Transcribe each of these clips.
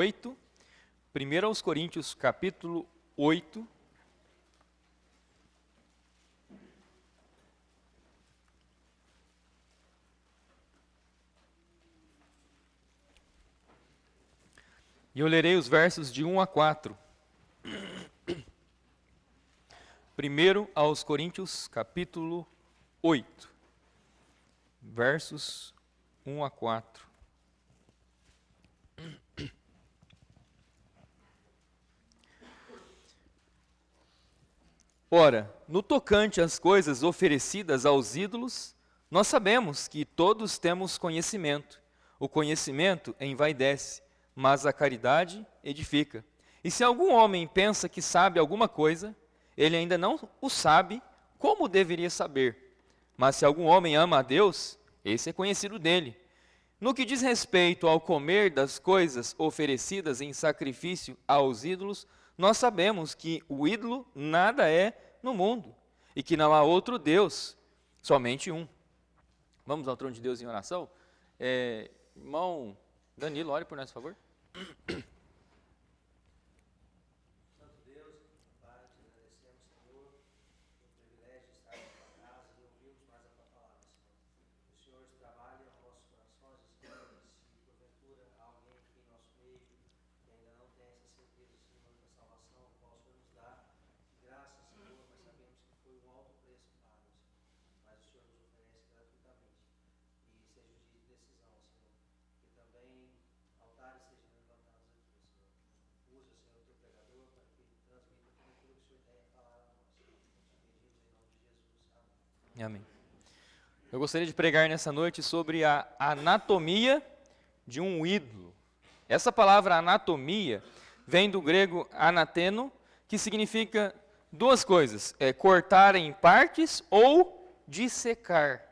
8, 1 aos Coríntios, capítulo 8. E eu lerei os versos de 1 a 4. 1 aos Coríntios, capítulo 8, versos 1 a 4. Ora, no tocante às coisas oferecidas aos ídolos, nós sabemos que todos temos conhecimento. O conhecimento envaidece, mas a caridade edifica. E se algum homem pensa que sabe alguma coisa, ele ainda não o sabe como deveria saber. Mas se algum homem ama a Deus, esse é conhecido dele. No que diz respeito ao comer das coisas oferecidas em sacrifício aos ídolos, nós sabemos que o ídolo nada é no mundo, e que não há outro Deus, somente um. Vamos ao trono de Deus em oração? Irmão Danilo, ore por nós, por favor. Amém. Eu gostaria de pregar nessa noite sobre a anatomia de um ídolo. Essa palavra anatomia vem do grego anateno, que significa duas coisas: cortar em partes ou dissecar.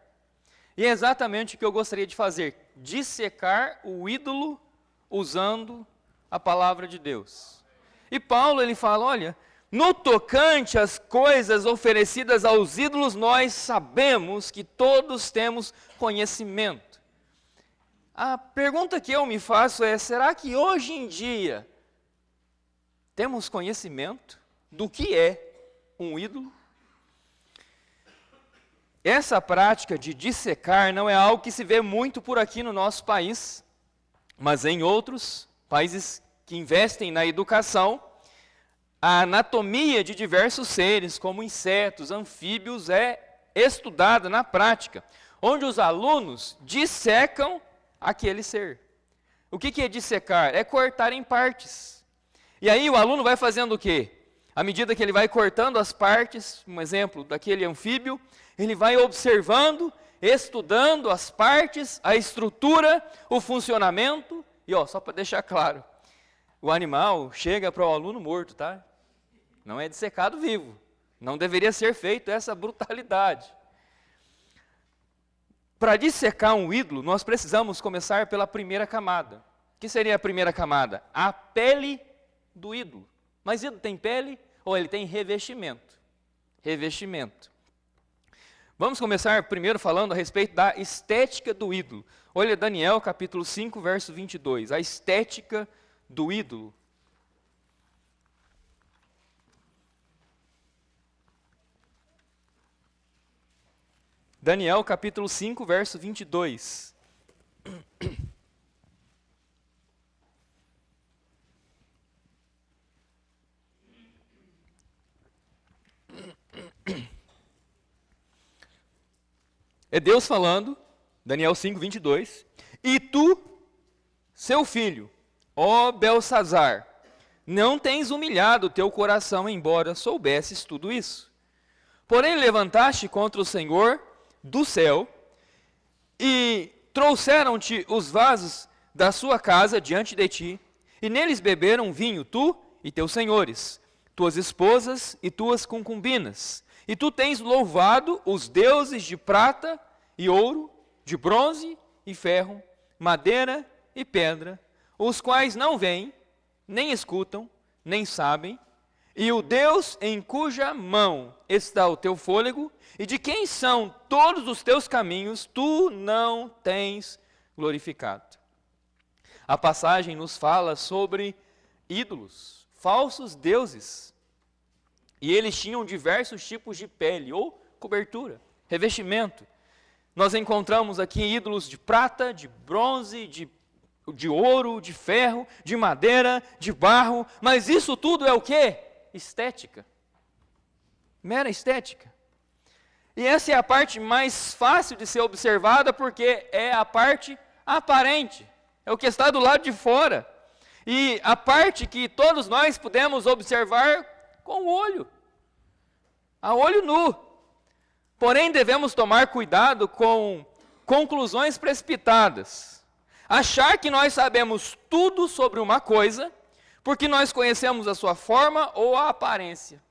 E é exatamente o que eu gostaria de fazer: dissecar o ídolo usando a palavra de Deus. E Paulo ele fala, olha, no tocante às coisas oferecidas aos ídolos, nós sabemos que todos temos conhecimento. A pergunta que eu me faço é, será que hoje em dia temos conhecimento do que é um ídolo? Essa prática de dissecar não é algo que se vê muito por aqui no nosso país, mas em outros países que investem na educação, a anatomia de diversos seres, como insetos, anfíbios, é estudada na prática, onde os alunos dissecam aquele ser. O que é dissecar? É cortar em partes. E aí o aluno vai fazendo o quê? À medida que ele vai cortando as partes, um exemplo daquele anfíbio, ele vai observando, estudando as partes, a estrutura, o funcionamento. E só para deixar claro, o animal chega para o aluno morto, tá? Não é dissecado vivo. Não deveria ser feito essa brutalidade. Para dissecar um ídolo, nós precisamos começar pela primeira camada. O que seria a primeira camada? A pele do ídolo. Mas ídolo tem pele ou ele tem revestimento? Revestimento. Vamos começar primeiro falando a respeito da estética do ídolo. Olha Daniel capítulo 5, verso 22. A estética do ídolo. Daniel capítulo 5, verso 22. É Deus falando, Daniel 5, 22. E tu, seu filho, ó Belsazar, não tens humilhado o teu coração, embora soubesses tudo isso. Porém levantaste contra o Senhor do céu, e trouxeram-te os vasos da sua casa diante de ti, e neles beberam vinho, tu e teus senhores, tuas esposas e tuas concubinas. E tu tens louvado os deuses de prata e ouro, de bronze e ferro, madeira e pedra, os quais não veem, nem escutam, nem sabem, e o Deus em cuja mão está o teu fôlego, e de quem são todos os teus caminhos, tu não tens glorificado. A passagem nos fala sobre ídolos, falsos deuses. E eles tinham diversos tipos de pele ou cobertura, revestimento. Nós encontramos aqui ídolos de prata, de bronze, de ouro, de ferro, de madeira, de barro. Mas isso tudo é o quê? Estética. Mera estética. E essa é a parte mais fácil de ser observada, porque é a parte aparente. É o que está do lado de fora. E a parte que todos nós podemos observar com o olho. A olho nu. Porém, devemos tomar cuidado com conclusões precipitadas. Achar que nós sabemos tudo sobre uma coisa, porque nós conhecemos a sua forma ou a aparência.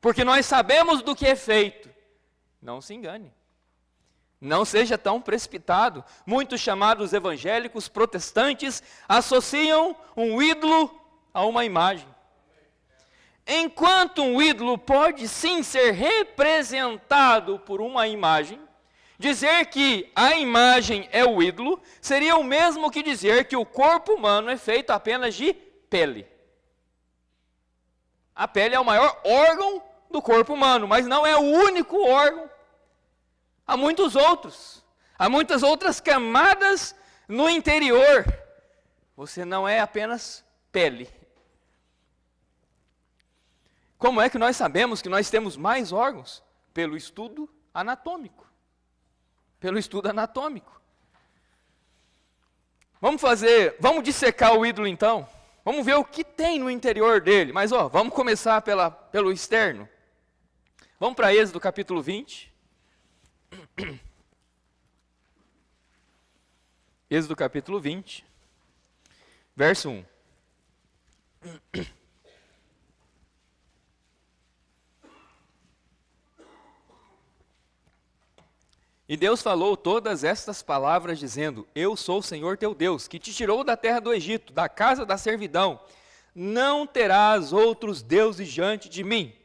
Porque nós sabemos do que é feito. Não se engane. Não seja tão precipitado. Muitos chamados evangélicos protestantes associam um ídolo a uma imagem. Enquanto um ídolo pode sim ser representado por uma imagem, dizer que a imagem é o ídolo seria o mesmo que dizer que o corpo humano é feito apenas de pele. A pele é o maior órgão do corpo humano, mas não é o único órgão. Há muitos outros. Há muitas outras camadas no interior. Você não é apenas pele. Como é que nós sabemos que nós temos mais órgãos? Pelo estudo anatômico. Pelo estudo anatômico. Vamos dissecar o ídolo então. Vamos ver o que tem no interior dele. Mas vamos começar pelo externo. Vamos para Êxodo capítulo 20. Êxodo capítulo 20, verso 1. E Deus falou todas estas palavras, dizendo: Eu sou o Senhor teu Deus, que te tirou da terra do Egito, da casa da servidão. Não terás outros deuses diante de mim.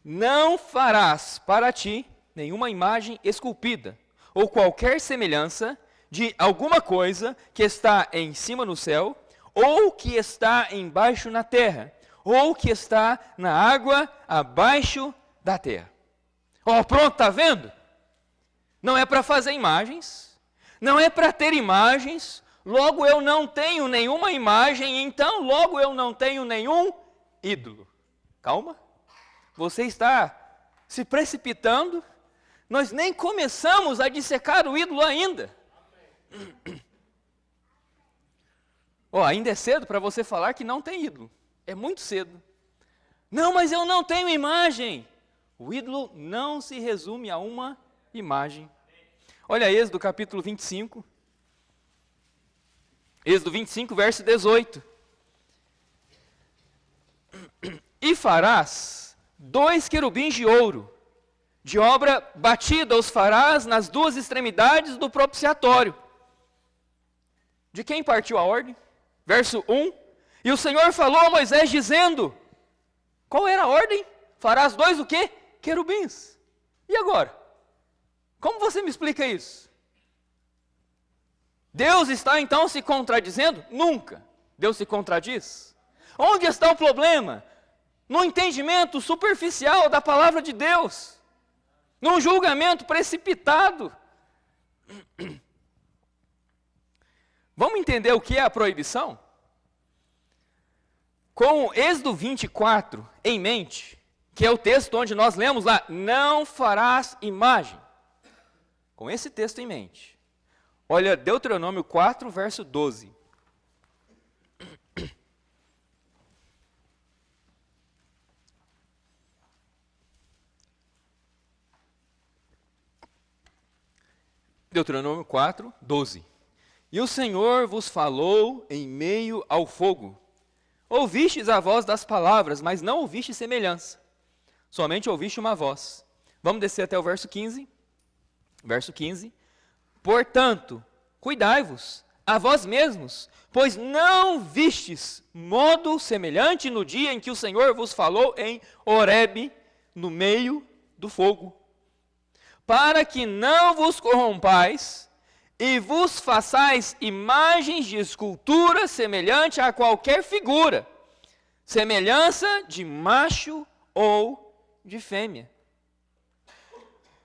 Não farás para ti nenhuma imagem esculpida, ou qualquer semelhança de alguma coisa que está em cima no céu, ou que está embaixo na terra, ou que está na água abaixo da terra. Pronto, está vendo? Não é para fazer imagens, não é para ter imagens, logo eu não tenho nenhuma imagem, então logo eu não tenho nenhum ídolo. Calma, você está se precipitando, nós nem começamos a dissecar o ídolo ainda. Ainda é cedo para você falar que não tem ídolo, é muito cedo. Não, mas eu não tenho imagem. O ídolo não se resume a uma imagem. Olha Êxodo capítulo 25. Êxodo 25, verso 18. E farás 2 querubins de ouro, de obra batida os farás nas 2 extremidades do propiciatório. De quem partiu a ordem? Verso 1. E o Senhor falou a Moisés dizendo, qual era a ordem? Farás 2 o quê? Querubins. E agora? Como você me explica isso? Deus está então se contradizendo? Nunca. Deus se contradiz. Onde está o problema? No entendimento superficial da palavra de Deus. Num julgamento precipitado. Vamos entender o que é a proibição? Com Êxodo 24 em mente, que é o texto onde nós lemos lá, não farás imagem. Com esse texto em mente, olha Deuteronômio 4, verso 12. Deuteronômio 4, 12. E o Senhor vos falou em meio ao fogo. Ouvistes a voz das palavras, mas não ouviste semelhança. Somente ouviste uma voz. Vamos descer até o verso 15. Verso 15. Portanto, cuidai-vos a vós mesmos, pois não vistes modo semelhante no dia em que o Senhor vos falou em Horebe, no meio do fogo. Para que não vos corrompais, e vos façais imagens de escultura semelhante a qualquer figura, semelhança de macho ou de fêmea.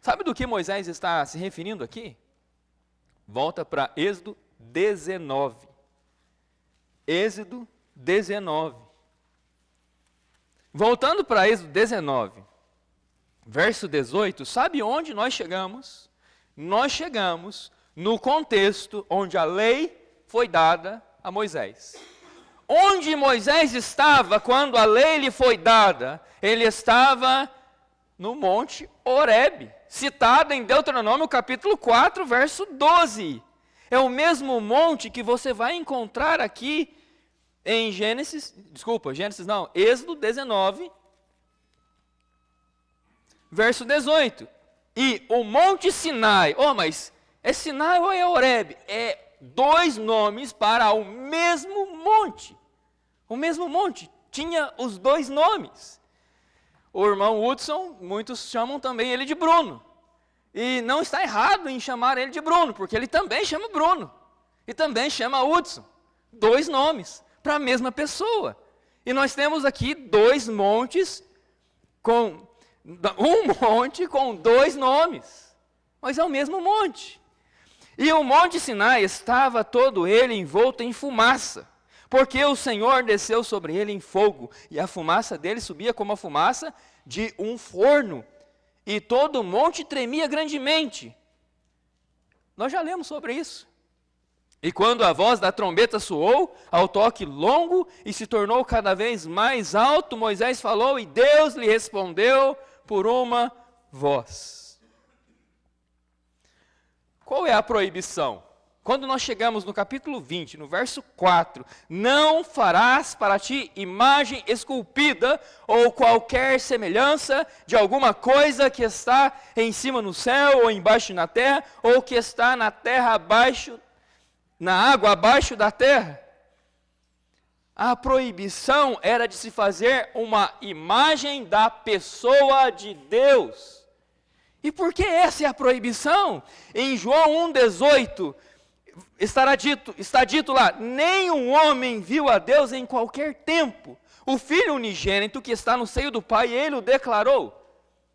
Sabe do que Moisés está se referindo aqui? Volta para Êxodo 19. Êxodo 19. Voltando para Êxodo 19, verso 18, sabe onde nós chegamos? Nós chegamos no contexto onde a lei foi dada a Moisés. Onde Moisés estava quando a lei lhe foi dada? Ele estava no Monte Horebe, citado em Deuteronômio capítulo 4, verso 12. É o mesmo monte que você vai encontrar aqui em Êxodo 19, verso 18. E o Monte Sinai, mas é Sinai ou é Horebe? É dois nomes para o mesmo monte. O mesmo monte tinha os dois nomes. O irmão Hudson, muitos chamam também ele de Bruno. E não está errado em chamar ele de Bruno, porque ele também chama Bruno. E também chama Hudson. Dois nomes para a mesma pessoa. E nós temos aqui dois montes, um monte com dois nomes. Mas é o mesmo monte. E o Monte Sinai estava todo ele envolto em fumaça, porque o Senhor desceu sobre ele em fogo, e a fumaça dele subia como a fumaça de um forno, e todo o monte tremia grandemente. Nós já lemos sobre isso. E quando a voz da trombeta soou, ao toque longo, e se tornou cada vez mais alto, Moisés falou, e Deus lhe respondeu por uma voz. Qual é a proibição? Quando nós chegamos no capítulo 20, no verso 4, não farás para ti imagem esculpida ou qualquer semelhança de alguma coisa que está em cima no céu ou embaixo na terra, ou que está na terra abaixo, na água abaixo da terra. A proibição era de se fazer uma imagem da pessoa de Deus. E por que essa é a proibição? Em João 1,18, está dito lá, nenhum homem viu a Deus em qualquer tempo. O Filho unigênito que está no seio do Pai, ele o declarou.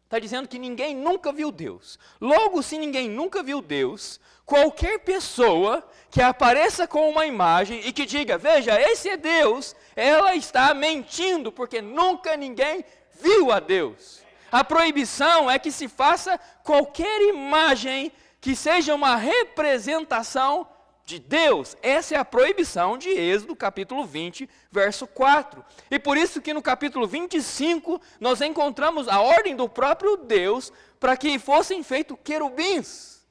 Está dizendo que ninguém nunca viu Deus. Logo, se ninguém nunca viu Deus, qualquer pessoa que apareça com uma imagem e que diga, veja, esse é Deus, ela está mentindo, porque nunca ninguém viu a Deus. A proibição é que se faça qualquer imagem que seja uma representação de Deus. Essa é a proibição de Êxodo, capítulo 20, verso 4. E por isso que no capítulo 25, nós encontramos a ordem do próprio Deus para que fossem feitos querubins.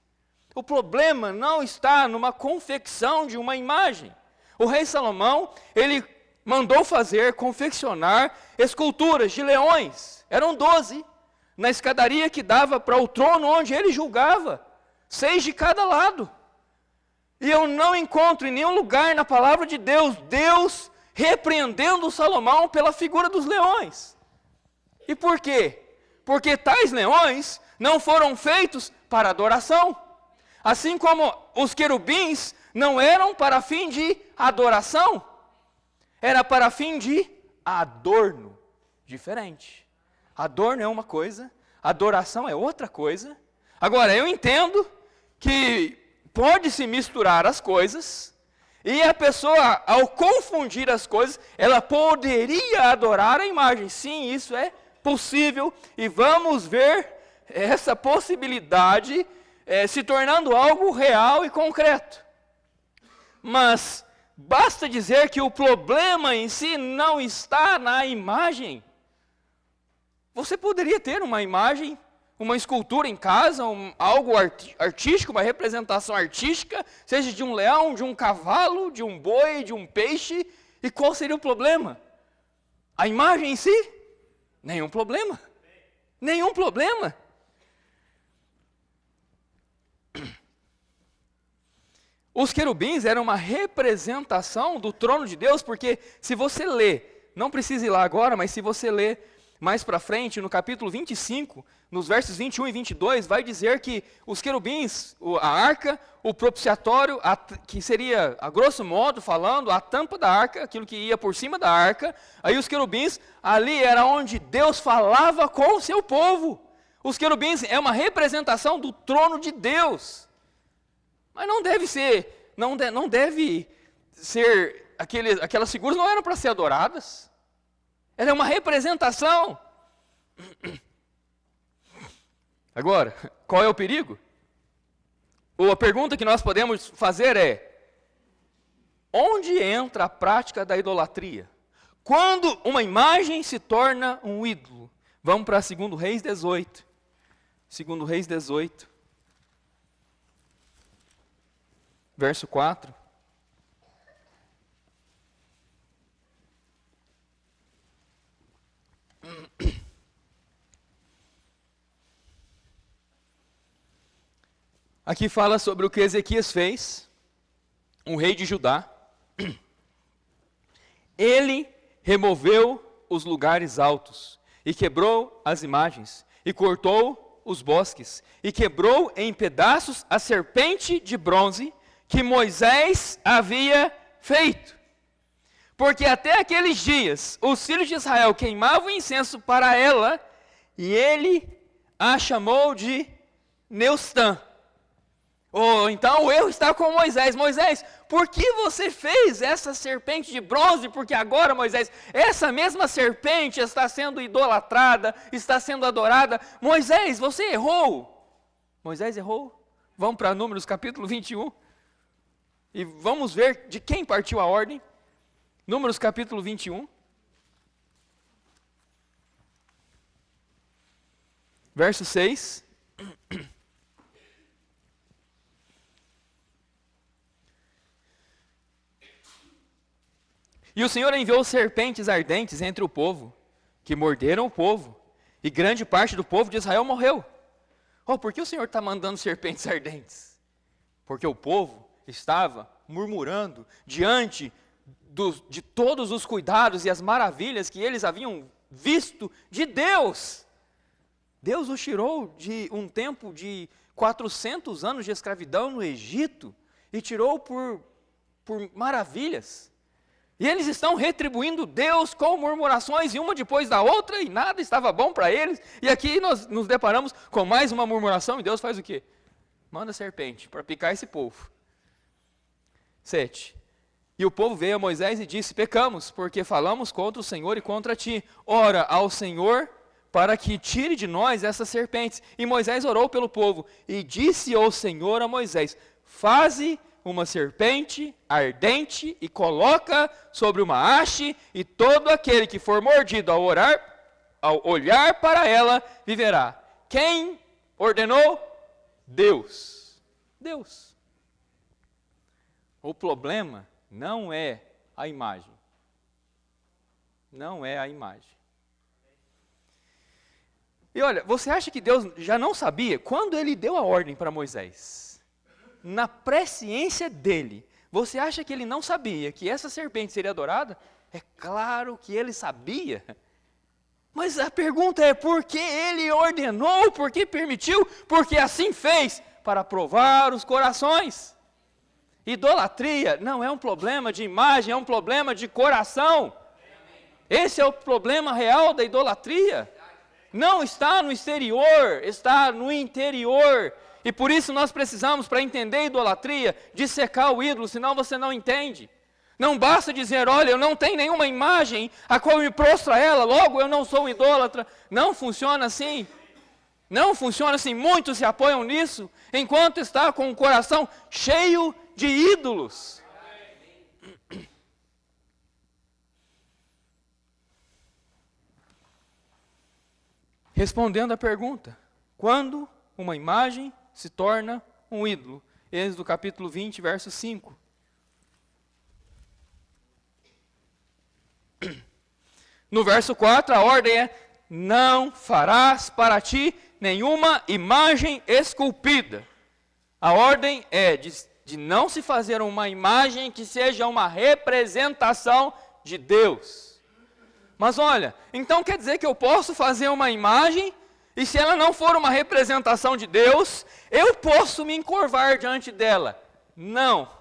O problema não está numa confecção de uma imagem. O rei Salomão, ele mandou confeccionar esculturas de leões. Eram 12, na escadaria que dava para o trono onde ele julgava. 6 de cada lado. E eu não encontro em nenhum lugar na palavra de Deus, Deus repreendendo Salomão pela figura dos leões. E por quê? Porque tais leões não foram feitos para adoração. Assim como os querubins não eram para fim de adoração, era para fim de adorno. Diferente. Adorno é uma coisa, adoração é outra coisa. Agora, eu entendo que pode-se misturar as coisas, e a pessoa, ao confundir as coisas, ela poderia adorar a imagem. Sim, isso é possível, e vamos ver essa possibilidade se tornando algo real e concreto. Mas basta dizer que o problema em si não está na imagem. Você poderia ter uma imagem, uma escultura em casa, algo artístico, uma representação artística, seja de um leão, de um cavalo, de um boi, de um peixe, e qual seria o problema? A imagem em si? Nenhum problema. Nenhum problema. Os querubins eram uma representação do trono de Deus, porque se você ler, não precisa ir lá agora, mas se você ler Mais para frente, no capítulo 25, nos versos 21 e 22, vai dizer que os querubins, a arca, o propiciatório, que seria, a grosso modo falando, a tampa da arca, aquilo que ia por cima da arca, aí os querubins, ali era onde Deus falava com o seu povo. Os querubins é uma representação do trono de Deus. Mas não deve ser, não deve ser, aquelas figuras não eram para ser adoradas. Ela é uma representação. Agora, qual é o perigo? Ou a pergunta que nós podemos fazer é: onde entra a prática da idolatria? Quando uma imagem se torna um ídolo? Vamos para 2 Reis 18. 2 Reis 18. Verso 4. Aqui fala sobre o que Ezequias fez, um rei de Judá. Ele removeu os lugares altos, e quebrou as imagens, e cortou os bosques, e quebrou em pedaços a serpente de bronze que Moisés havia feito. Porque até aqueles dias, os filhos de Israel queimavam incenso para ela, e ele a chamou de Neustã. Ou então o erro está com Moisés. Moisés, por que você fez essa serpente de bronze? Porque agora, Moisés, essa mesma serpente está sendo idolatrada, está sendo adorada. Moisés, você errou. Moisés errou. Vamos para Números capítulo 21. E vamos ver de quem partiu a ordem. Números capítulo 21. Verso 6. E o Senhor enviou serpentes ardentes entre o povo, que morderam o povo, e grande parte do povo de Israel morreu. Oh, por que o Senhor está mandando serpentes ardentes? Porque o povo estava murmurando diante de todos os cuidados e as maravilhas que eles haviam visto de Deus. Deus os tirou de um tempo de 400 anos de escravidão no Egito, e tirou por maravilhas. E eles estão retribuindo Deus com murmurações, e uma depois da outra, e nada estava bom para eles. E aqui nós nos deparamos com mais uma murmuração, e Deus faz o quê? Manda serpente para picar esse povo. 7. E o povo veio a Moisés e disse: pecamos, porque falamos contra o Senhor e contra ti. Ora ao Senhor, para que tire de nós essas serpentes. E Moisés orou pelo povo, e disse o Senhor a Moisés: faze uma serpente ardente e coloca sobre uma haste, e todo aquele que for mordido ao olhar para ela, viverá. Quem ordenou? Deus. Deus. O problema não é a imagem. Não é a imagem. E olha, você acha que Deus já não sabia quando ele deu a ordem para Moisés? Na presciência dele, você acha que ele não sabia que essa serpente seria adorada? É claro que ele sabia. Mas a pergunta é: por que ele ordenou? Por que permitiu? Porque assim fez, para provar os corações. Idolatria não é um problema de imagem, é um problema de coração. Esse é o problema real da idolatria. Não está no exterior, está no interior. E por isso nós precisamos, para entender a idolatria, dissecar o ídolo, senão você não entende. Não basta dizer: olha, eu não tenho nenhuma imagem a qual eu me prostro a ela, logo eu não sou um idólatra. Não funciona assim. Não funciona assim. Muitos se apoiam nisso, enquanto está com o coração cheio de ídolos. Respondendo à pergunta: quando uma imagem se torna um ídolo? Êxodo capítulo 20, verso 5. No verso 4, a ordem é: não farás para ti nenhuma imagem esculpida. A ordem é de não se fazer uma imagem que seja uma representação de Deus. Mas olha, então quer dizer que eu posso fazer uma imagem, e se ela não for uma representação de Deus, eu posso me encurvar diante dela. Não,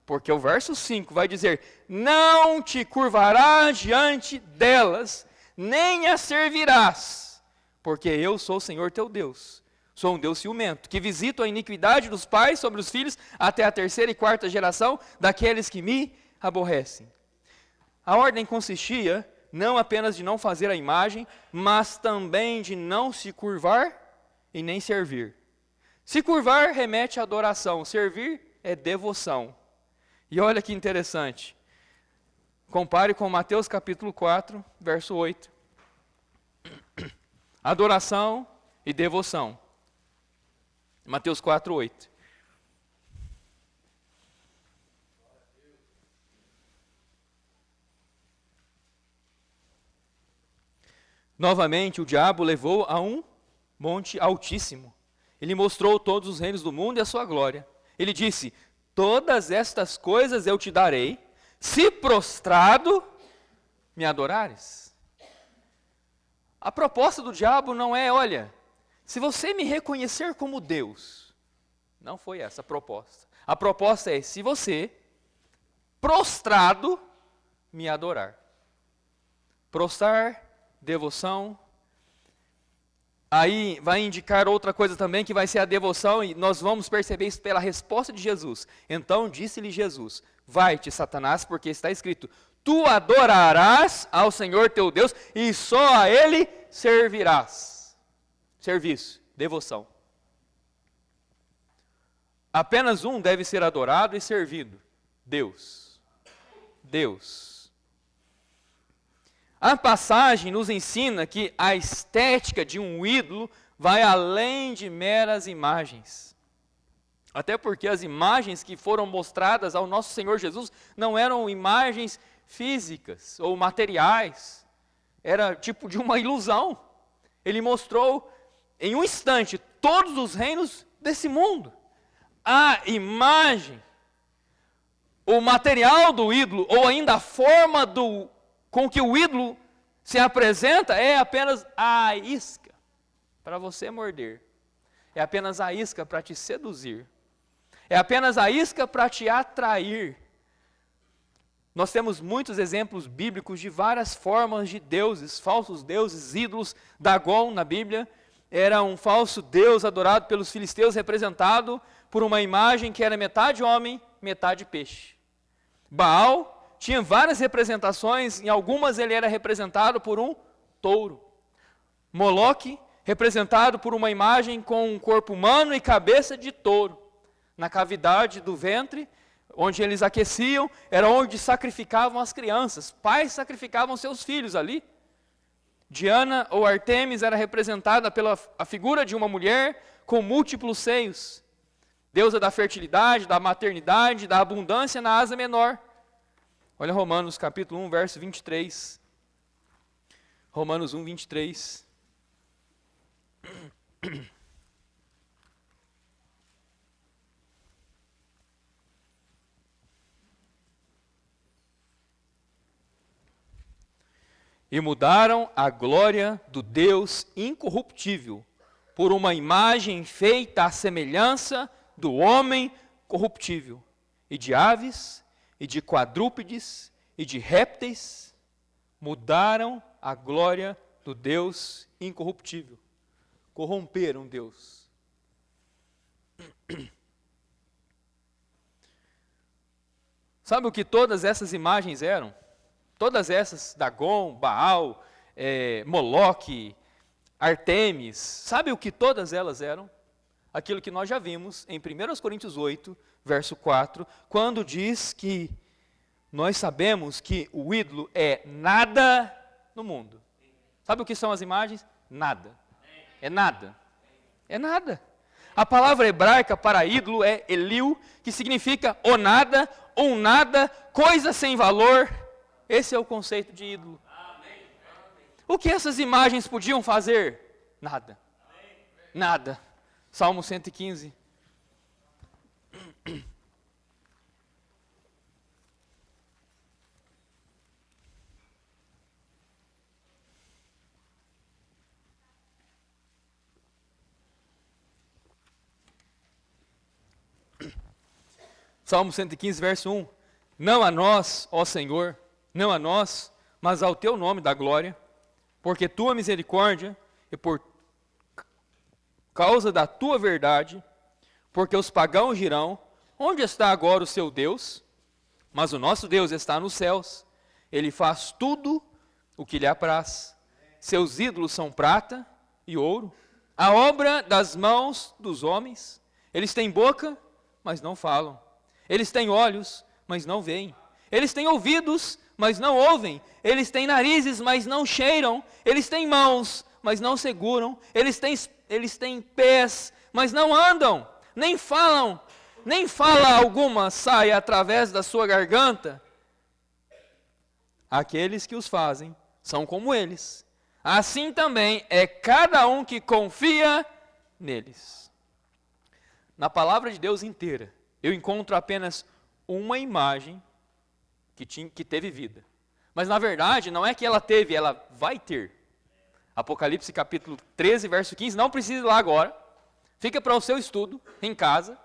porque o verso 5 vai dizer, não te curvarás diante delas, nem as servirás, porque eu sou o Senhor teu Deus. Sou um Deus ciumento, que visito a iniquidade dos pais sobre os filhos, até a terceira e quarta geração daqueles que me aborrecem. A ordem consistia não apenas de não fazer a imagem, mas também de não se curvar e nem servir. Se curvar remete à adoração, servir é devoção. E olha que interessante. Compare com Mateus capítulo 4, verso 8. Adoração e devoção. Mateus 4, 8. Novamente, o diabo levou a um monte altíssimo. Ele mostrou todos os reinos do mundo e a sua glória. Ele disse, todas estas coisas eu te darei, se prostrado me adorares. A proposta do diabo não é, olha, se você me reconhecer como Deus. Não foi essa a proposta. A proposta é, se você, prostrado, me adorar. Prostrar, devoção. Aí vai indicar outra coisa também, que vai ser a devoção, e nós vamos perceber isso pela resposta de Jesus. Então disse-lhe Jesus, vai-te, Satanás, porque está escrito, tu adorarás ao Senhor teu Deus, e só a Ele servirás. Serviço, devoção. Apenas um deve ser adorado e servido, Deus. Deus. A passagem nos ensina que a estética de um ídolo vai além de meras imagens. Até porque as imagens que foram mostradas ao nosso Senhor Jesus não eram imagens físicas ou materiais. Era tipo de uma ilusão. Ele mostrou em um instante todos os reinos desse mundo. A imagem, o material do ídolo, ou ainda a forma com que o ídolo se apresenta, é apenas a isca para você morder. É apenas a isca para te seduzir. É apenas a isca para te atrair. Nós temos muitos exemplos bíblicos de várias formas de deuses, falsos deuses, ídolos. Dagon, na Bíblia, era um falso deus adorado pelos filisteus, representado por uma imagem que era metade homem, metade peixe. Baal tinha várias representações, em algumas ele era representado por um touro. Moloque, representado por uma imagem com um corpo humano e cabeça de touro. Na cavidade do ventre, onde eles aqueciam, era onde sacrificavam as crianças. Pais sacrificavam seus filhos ali. Diana ou Artemis era representada pela a figura de uma mulher com múltiplos seios. Deusa da fertilidade, da maternidade, da abundância na asa menor. Olha Romanos capítulo 1, verso 23. Romanos 1, 23. E mudaram a glória do Deus incorruptível por uma imagem feita à semelhança do homem corruptível, e de aves, e de quadrúpedes, e de répteis, mudaram a glória do Deus incorruptível. Corromperam Deus. Sabe o que todas essas imagens eram? Todas essas, Dagon, Baal, Moloque, Artemis, sabe o que todas elas eram? Aquilo que nós já vimos em 1 Coríntios 8, verso 4, quando diz que nós sabemos que o ídolo é nada no mundo. Sabe o que são as imagens? Nada. É nada. É nada. A palavra hebraica para ídolo é Eliu, que significa o nada, um nada, coisa sem valor. Esse é o conceito de ídolo. O que essas imagens podiam fazer? Nada. Nada. Salmo 115. Salmo 115, verso 1. Não a nós, ó Senhor, não a nós, mas ao teu nome dá glória, porque tua misericórdia e por causa da tua verdade, porque os pagãos dirão, onde está agora o seu Deus? Mas o nosso Deus está nos céus, ele faz tudo o que lhe apraz. Seus ídolos são prata e ouro, a obra das mãos dos homens. Eles têm boca, mas não falam. Eles têm olhos, mas não veem. Eles têm ouvidos, mas não ouvem. Eles têm narizes, mas não cheiram. Eles têm mãos, mas não seguram. Eles têm pés, mas não andam. Nem falam, nem fala alguma sai através da sua garganta. Aqueles que os fazem são como eles. Assim também é cada um que confia neles. Na palavra de Deus inteira, eu encontro apenas uma imagem que teve vida. Mas na verdade, não é que ela teve, ela vai ter. Apocalipse capítulo 13, verso 15, não precisa ir lá agora. Fica para o seu estudo, em casa.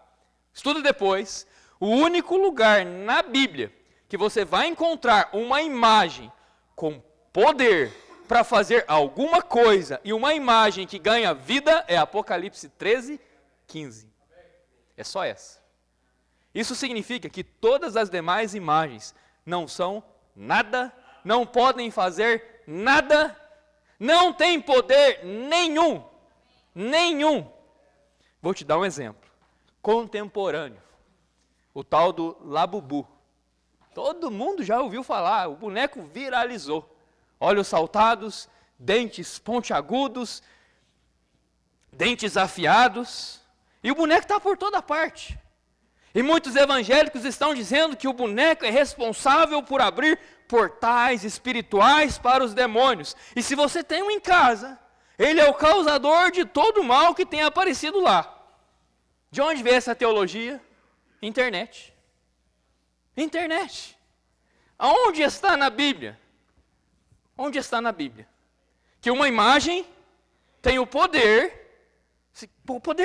Estuda depois. O único lugar na Bíblia que você vai encontrar uma imagem com poder para fazer alguma coisa e uma imagem que ganha vida é Apocalipse 13, 15. É só essa. Isso significa que todas as demais imagens não são nada, não podem fazer nada, não têm poder nenhum. Nenhum. Vou te dar um exemplo. Contemporâneo. O tal do Labubu. Todo mundo já ouviu falar, o boneco viralizou. Olhos saltados, dentes pontiagudos, dentes afiados. E o boneco está por toda parte. E muitos evangélicos estão dizendo que o boneco é responsável por abrir portais espirituais para os demônios. E se você tem um em casa, ele é o causador de todo o mal que tem aparecido lá. De onde veio essa teologia? Internet. Internet. Aonde está na Bíblia? Onde está na Bíblia? Que uma imagem tem o poder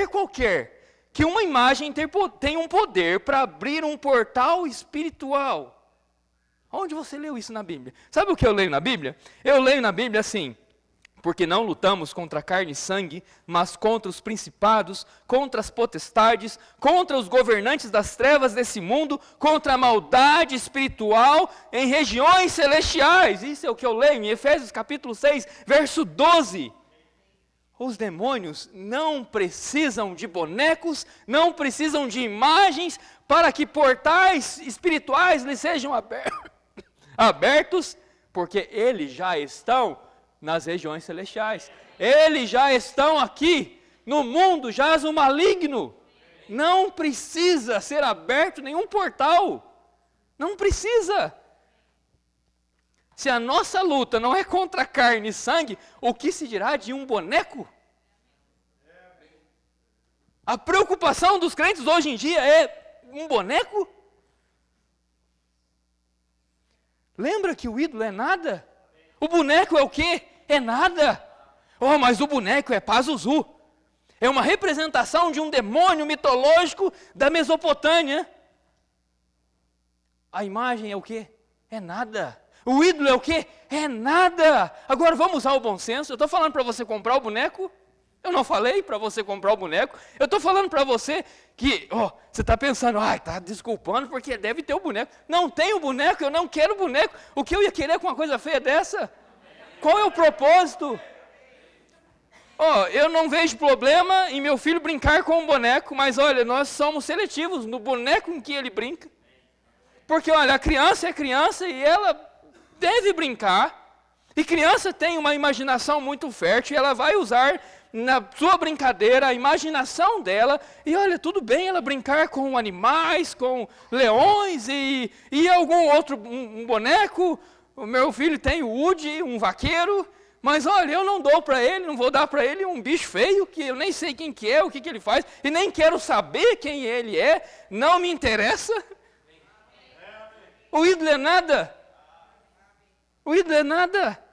qualquer, que uma imagem tem um poder para abrir um portal espiritual. Onde você leu isso na Bíblia? Sabe o que eu leio na Bíblia? Eu leio na Bíblia assim: porque não lutamos contra carne e sangue, mas contra os principados, contra as potestades, contra os governantes das trevas desse mundo, contra a maldade espiritual em regiões celestiais. Isso é o que eu leio em Efésios capítulo 6, verso 12. Os demônios não precisam de bonecos, não precisam de imagens para que portais espirituais lhes sejam abertos, porque eles já estão nas regiões celestiais. Eles já estão aqui, no mundo jaz o maligno. Não precisa ser aberto nenhum portal. Não precisa. Se a nossa luta não é contra carne e sangue, o que se dirá de um boneco? A preocupação dos crentes hoje em dia é um boneco? Lembra que o ídolo é nada? O boneco é o quê? É nada. Oh, mas o boneco é Pazuzu. É uma representação de um demônio mitológico da Mesopotâmia. A imagem é o quê? É nada. O ídolo é o quê? É nada. Agora vamos usar o bom senso. Eu estou falando para você comprar o boneco? Eu não falei para você comprar o boneco. Eu estou falando para você que, você está pensando, está desculpando porque deve ter o boneco. Não tem o boneco, eu não quero o boneco. O que eu ia querer com uma coisa feia dessa? Qual é o propósito? Eu não vejo problema em meu filho brincar com um boneco, mas olha, nós somos seletivos no boneco em que ele brinca. Porque olha, a criança é criança e ela deve brincar. E criança tem uma imaginação muito fértil e ela vai usar na sua brincadeira a imaginação dela. E olha, tudo bem ela brincar com animais, com leões e algum outro, um boneco. O meu filho tem o Woody, um vaqueiro, mas olha, eu não dou para ele, não vou dar para ele um bicho feio, que eu nem sei quem que é, o que ele faz, e nem quero saber quem ele é, não me interessa. O ídolo é nada. O ídolo é nada.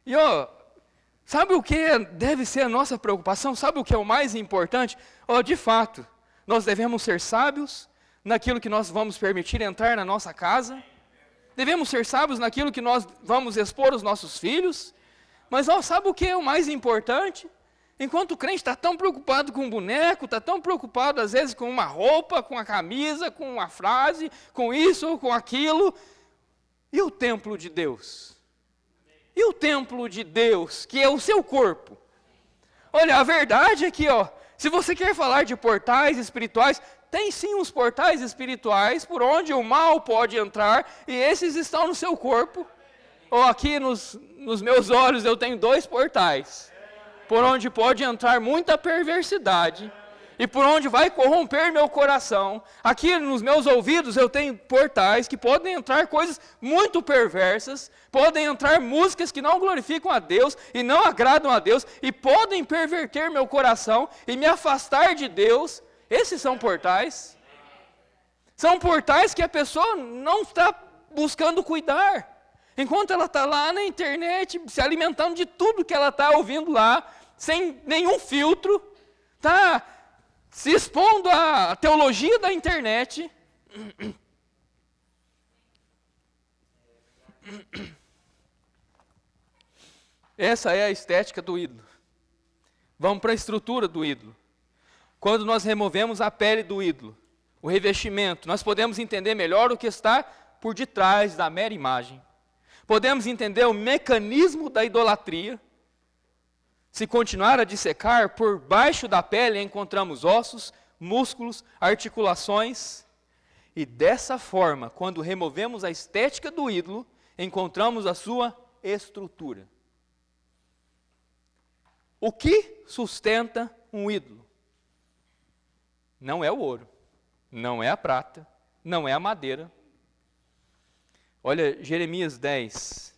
E sabe o que deve ser a nossa preocupação? Sabe o que é o mais importante? De fato, Nós devemos ser sábios naquilo que nós vamos permitir entrar na nossa casa. Devemos ser sábios naquilo que nós vamos expor aos nossos filhos. Mas sabe o que é o mais importante? Enquanto o crente está tão preocupado com um boneco, está tão preocupado às vezes com uma roupa, com a camisa, com uma frase, com isso ou com aquilo. E o templo de Deus? E o templo de Deus, que é o seu corpo? Olha, a verdade é que, se você quer falar de portais espirituais, tem sim uns portais espirituais por onde o mal pode entrar, e esses estão no seu corpo. Aqui nos meus olhos eu tenho 2 portais, por onde pode entrar muita perversidade, e por onde vai corromper meu coração. Aqui nos meus ouvidos eu tenho portais que podem entrar coisas muito perversas, podem entrar músicas que não glorificam a Deus e não agradam a Deus, e podem perverter meu coração e me afastar de Deus. Esses são portais. São portais que a pessoa não está buscando cuidar. Enquanto ela está lá na internet, se alimentando de tudo que ela está ouvindo lá, sem nenhum filtro, está se expondo à teologia da internet. Essa é a estética do ídolo. Vamos para a estrutura do ídolo. Quando nós removemos a pele do ídolo, o revestimento, nós podemos entender melhor o que está por detrás da mera imagem. Podemos entender o mecanismo da idolatria. Se continuar a dissecar, por baixo da pele encontramos ossos, músculos, articulações. E dessa forma, quando removemos a estética do ídolo, encontramos a sua estrutura. O que sustenta um ídolo? Não é o ouro, não é a prata, não é a madeira. Olha, Jeremias 10.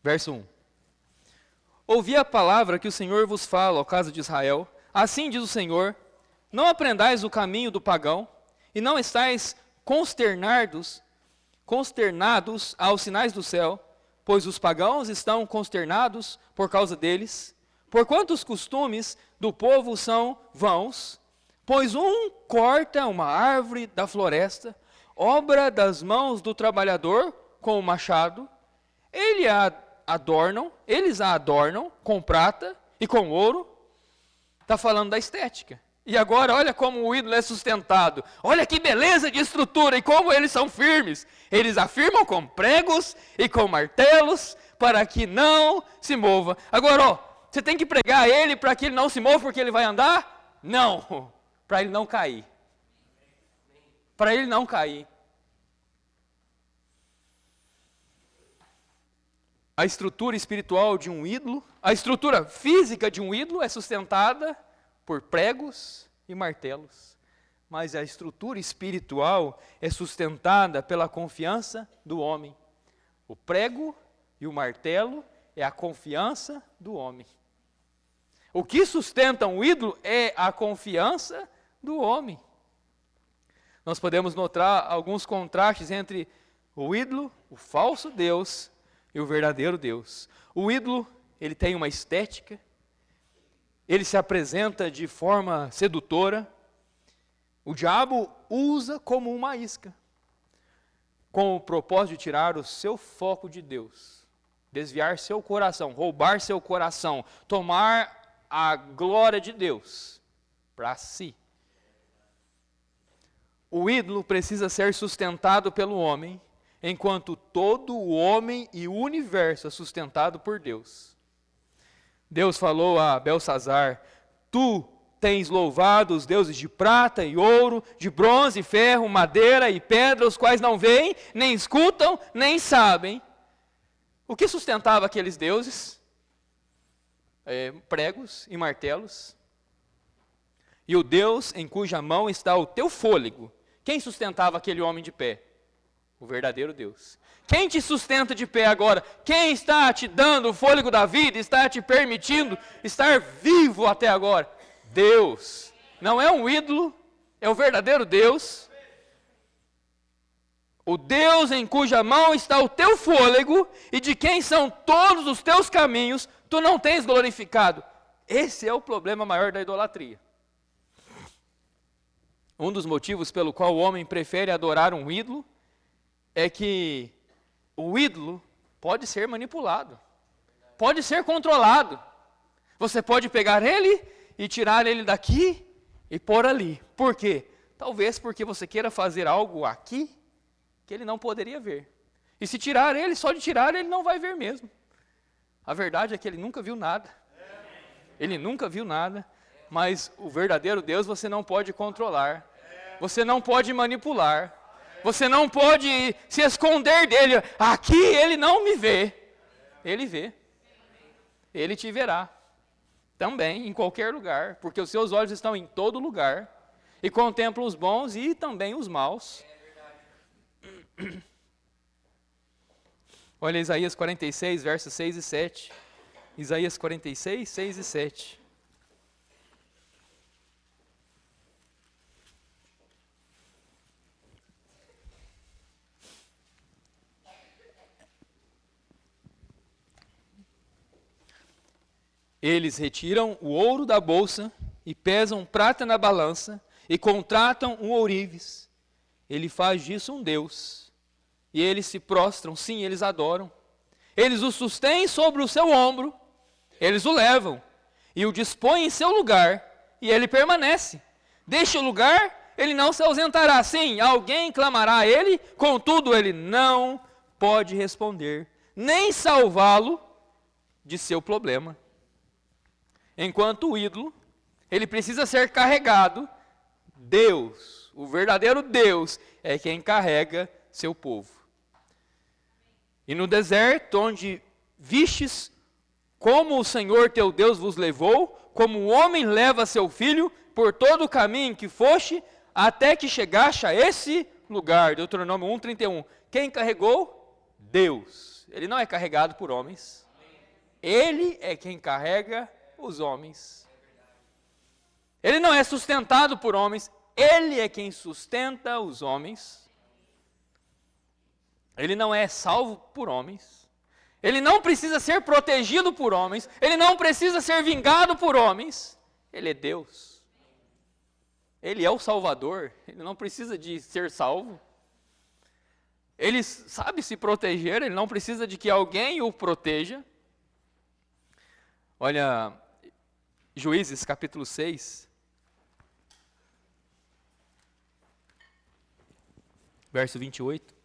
Verso 1. Ouvi a palavra que o Senhor vos fala, ó casa de Israel. Assim diz o Senhor, não aprendais o caminho do pagão, e não estáis consternados aos sinais do céu, pois os pagãos estão consternados por causa deles, porquanto os costumes do povo são vãos, pois um corta uma árvore da floresta, obra das mãos do trabalhador com o machado, eles a adornam com prata e com ouro. Está falando da estética. E agora olha como o ídolo é sustentado. Olha que beleza de estrutura e como eles são firmes. Eles afirmam com pregos e com martelos para que não se mova. Agora, você tem que pregar ele para que ele não se mova porque ele vai andar? Não, para ele não cair. Para ele não cair. A estrutura espiritual de um ídolo, a estrutura física de um ídolo é sustentada por pregos e martelos. Mas a estrutura espiritual é sustentada pela confiança do homem. O prego e o martelo é a confiança do homem. O que sustenta um ídolo é a confiança do homem. Nós podemos notar alguns contrastes entre o ídolo, o falso Deus, e o verdadeiro Deus. O ídolo, ele tem uma estética, ele se apresenta de forma sedutora. O diabo usa como uma isca, com o propósito de tirar o seu foco de Deus, desviar seu coração, roubar seu coração, tomar a glória de Deus para si. O ídolo precisa ser sustentado pelo homem, enquanto todo o homem e o universo é sustentado por Deus. Deus falou a Belsazar, tu tens louvado os deuses de prata e ouro, de bronze, ferro, madeira e pedra, os quais não veem, nem escutam, nem sabem. O que sustentava aqueles deuses? Pregos e martelos. E o Deus em cuja mão está o teu fôlego. Quem sustentava aquele homem de pé? O verdadeiro Deus. Quem te sustenta de pé agora? Quem está te dando o fôlego da vida, está te permitindo estar vivo até agora? Deus. Não é um ídolo, é o verdadeiro Deus. O Deus em cuja mão está o teu fôlego e de quem são todos os teus caminhos, tu não tens glorificado. Esse é o problema maior da idolatria. Um dos motivos pelo qual o homem prefere adorar um ídolo é que o ídolo pode ser manipulado, pode ser controlado. Você pode pegar ele e tirar ele daqui e pôr ali. Por quê? Talvez porque você queira fazer algo aqui que ele não poderia ver. E se tirar ele, só de tirar ele não vai ver mesmo. A verdade é que ele nunca viu nada. Ele nunca viu nada, mas o verdadeiro Deus você não pode controlar. Você não pode manipular. Você não pode se esconder dele. Aqui ele não me vê. Ele vê. Ele te verá. Também, em qualquer lugar. Porque os seus olhos estão em todo lugar. E contemplam os bons e também os maus. Olha Isaías 46, versos 6 e 7. Isaías 46, 6 e 7. Eles retiram o ouro da bolsa e pesam prata na balança e contratam um ourives. Ele faz disso um Deus. E eles se prostram, sim, eles adoram. Eles o sustêm sobre o seu ombro, eles o levam e o dispõem em seu lugar e ele permanece. Deixa o lugar, ele não se ausentará. Sim, alguém clamará a ele, contudo ele não pode responder, nem salvá-lo de seu problema. Enquanto o ídolo, ele precisa ser carregado, Deus, o verdadeiro Deus, é quem carrega seu povo. E no deserto, onde vistes como o Senhor teu Deus vos levou, como o homem leva seu filho, por todo o caminho que foste, até que chegaste a esse lugar. Deuteronômio 1:31. Quem carregou? Deus. Ele não é carregado por homens. Ele é quem carrega os homens. Ele não é sustentado por homens, ele é quem sustenta os homens. Ele não é salvo por homens. Ele não precisa ser protegido por homens, ele não precisa ser vingado por homens. Ele é Deus. Ele é o Salvador, ele não precisa de ser salvo. Ele sabe se proteger, ele não precisa de que alguém o proteja. Olha, Juízes capítulo 6, verso 28.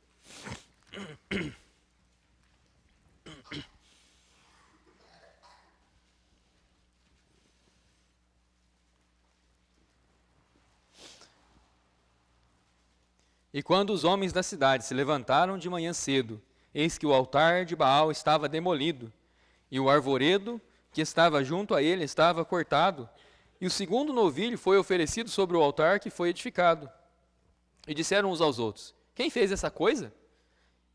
E quando os homens da cidade se levantaram de manhã cedo, eis que o altar de Baal estava demolido, e o arvoredo que estava junto a ele estava cortado, e o segundo novilho foi oferecido sobre o altar que foi edificado. E disseram uns aos outros: quem fez essa coisa?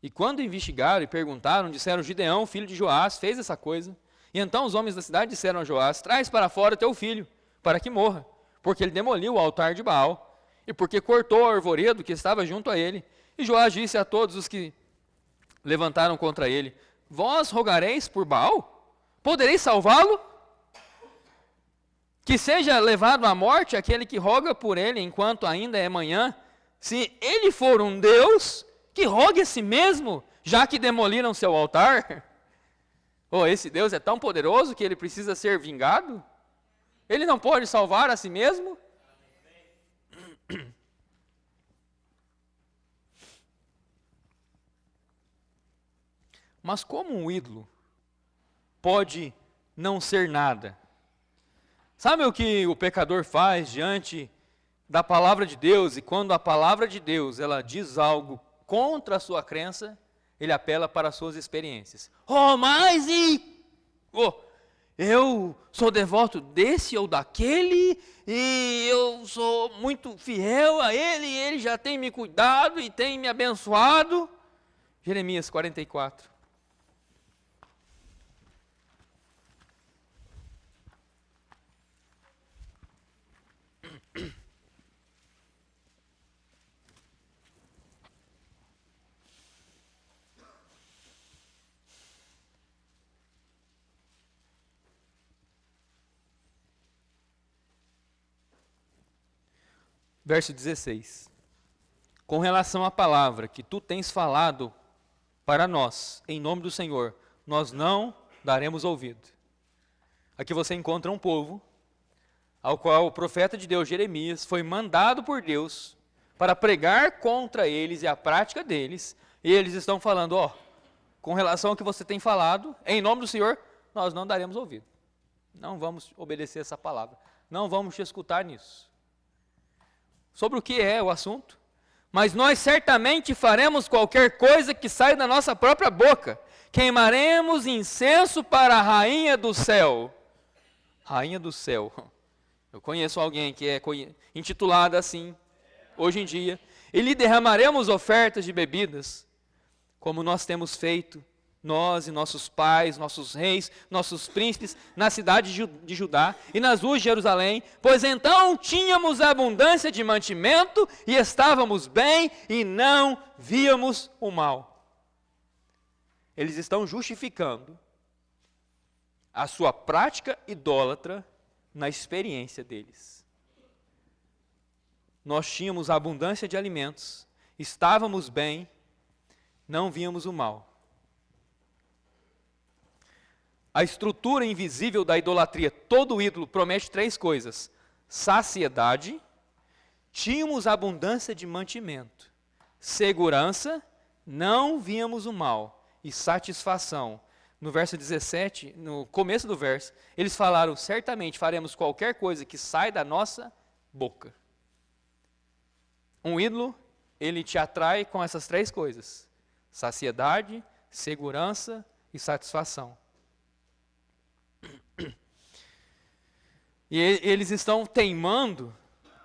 E quando investigaram e perguntaram, disseram: Gideão, filho de Joás, fez essa coisa. E então os homens da cidade disseram a Joás: traz para fora teu filho, para que morra, porque ele demoliu o altar de Baal, e porque cortou o arvoredo que estava junto a ele. E Joás disse a todos os que levantaram contra ele: vós rogareis por Baal? Podereis salvá-lo? Que seja levado à morte aquele que roga por ele enquanto ainda é manhã. Se ele for um Deus, que rogue a si mesmo, já que demoliram seu altar. Oh, esse Deus é tão poderoso que ele precisa ser vingado? Ele não pode salvar a si mesmo? Mas como um ídolo pode não ser nada? Sabe o que o pecador faz diante da palavra de Deus? E quando a palavra de Deus ela diz algo contra a sua crença, ele apela para as suas experiências. Eu sou devoto desse ou daquele, e eu sou muito fiel a ele, e ele já tem me cuidado e tem me abençoado. Jeremias 44. Verso 16. Com relação à palavra que tu tens falado para nós, em nome do Senhor, nós não daremos ouvido. Aqui você encontra um povo ao qual o profeta de Deus, Jeremias, foi mandado por Deus para pregar contra eles e a prática deles, e eles estão falando, com relação ao que você tem falado, em nome do Senhor, nós não daremos ouvido. Não vamos obedecer essa palavra. Não vamos te escutar nisso. Sobre o que é o assunto? Mas nós certamente faremos qualquer coisa que saia da nossa própria boca. Queimaremos incenso para a rainha do céu. Rainha do céu. Eu conheço alguém que é intitulada assim, hoje em dia. E lhe derramaremos ofertas de bebidas, como nós temos feito, nós e nossos pais, nossos reis, nossos príncipes, na cidade de Judá e nas ruas de Jerusalém, pois então tínhamos abundância de mantimento e estávamos bem e não víamos o mal. Eles estão justificando a sua prática idólatra na experiência deles. Nós tínhamos abundância de alimentos, estávamos bem, não víamos o mal. A estrutura invisível da idolatria, todo ídolo, promete 3 coisas: saciedade, tínhamos abundância de mantimento, segurança, não víamos o mal, e satisfação. No verso 17, no começo do verso, eles falaram, certamente faremos qualquer coisa que sai da nossa boca. Um ídolo, ele te atrai com essas 3 coisas: saciedade, segurança e satisfação. E eles estão teimando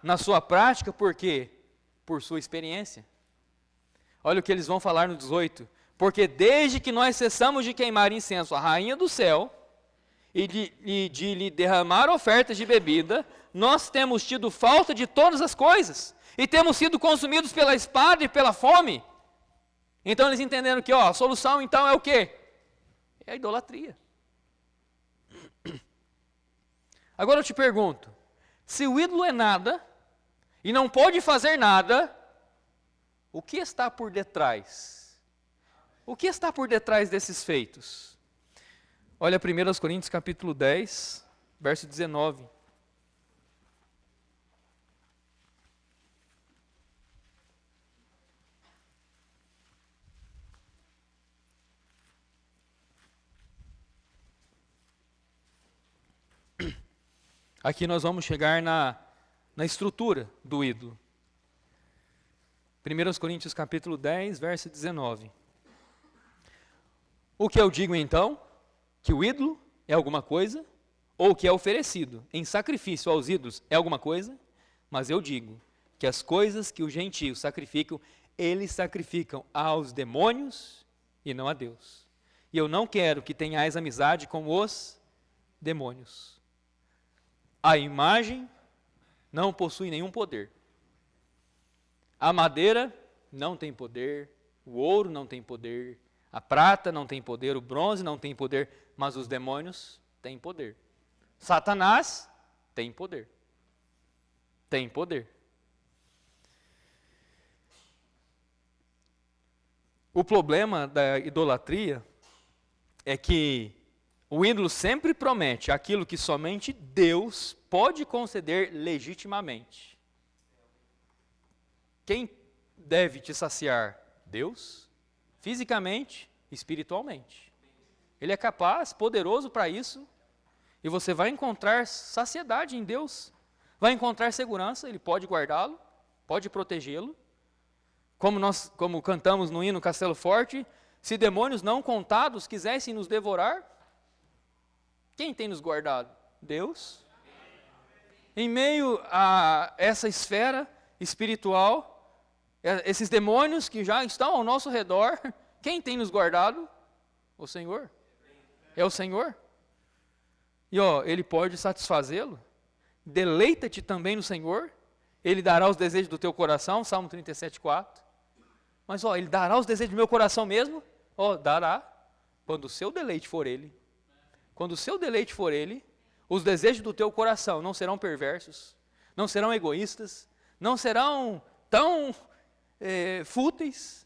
na sua prática, por quê? Por sua experiência. Olha o que eles vão falar no 18. Porque desde que nós cessamos de queimar incenso à rainha do céu, e de lhe derramar ofertas de bebida, nós temos tido falta de todas as coisas, e temos sido consumidos pela espada e pela fome. Então eles entenderam que a solução então é o quê? É a idolatria. Agora eu te pergunto, se o ídolo é nada, e não pode fazer nada, o que está por detrás? O que está por detrás desses feitos? Olha 1 Coríntios capítulo 10, verso 19. Aqui nós vamos chegar na estrutura do ídolo. 1 Coríntios capítulo 10, verso 19. O que eu digo então? Que o ídolo é alguma coisa, ou que é oferecido em sacrifício aos ídolos é alguma coisa, mas eu digo que as coisas que os gentios sacrificam, eles sacrificam aos demônios e não a Deus. E eu não quero que tenhais amizade com os demônios. A imagem não possui nenhum poder. A madeira não tem poder, o ouro não tem poder, a prata não tem poder, o bronze não tem poder, mas os demônios têm poder. Satanás tem poder. Tem poder. O problema da idolatria é que o ídolo sempre promete aquilo que somente Deus pode conceder legitimamente. Quem deve te saciar? Deus, fisicamente, espiritualmente. Ele é capaz, poderoso para isso, e você vai encontrar saciedade em Deus, vai encontrar segurança, Ele pode guardá-lo, pode protegê-lo. Como cantamos no hino Castelo Forte, se demônios não contados quisessem nos devorar, quem tem nos guardado? Deus. Em meio a essa esfera espiritual, esses demônios que já estão ao nosso redor, Quem tem nos guardado? O Senhor. É o Senhor. E Ele pode satisfazê-lo. Deleita-te também no Senhor. Ele dará os desejos do teu coração, Salmo 37:4. Mas Ele dará os desejos do meu coração mesmo? Dará. Quando o seu deleite for Ele. Quando o seu deleite for Ele, os desejos do teu coração não serão perversos, não serão egoístas, não serão tão fúteis.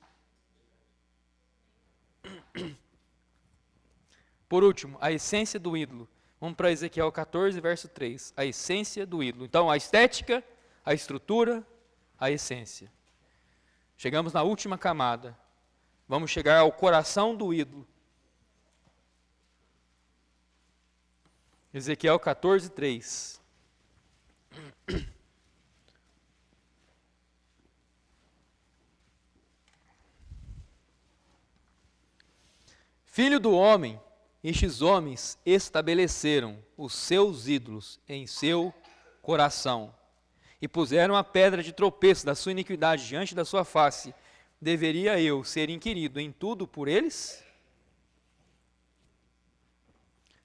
Por último, a essência do ídolo. Vamos para Ezequiel 14, verso 3. A essência do ídolo. Então, a estética, a estrutura, a essência. Chegamos na última camada. Vamos chegar ao coração do ídolo. Ezequiel 14, 3. Filho do homem, estes homens estabeleceram os seus ídolos em seu coração e puseram a pedra de tropeço da sua iniquidade diante da sua face. Deveria eu ser inquirido em tudo por eles?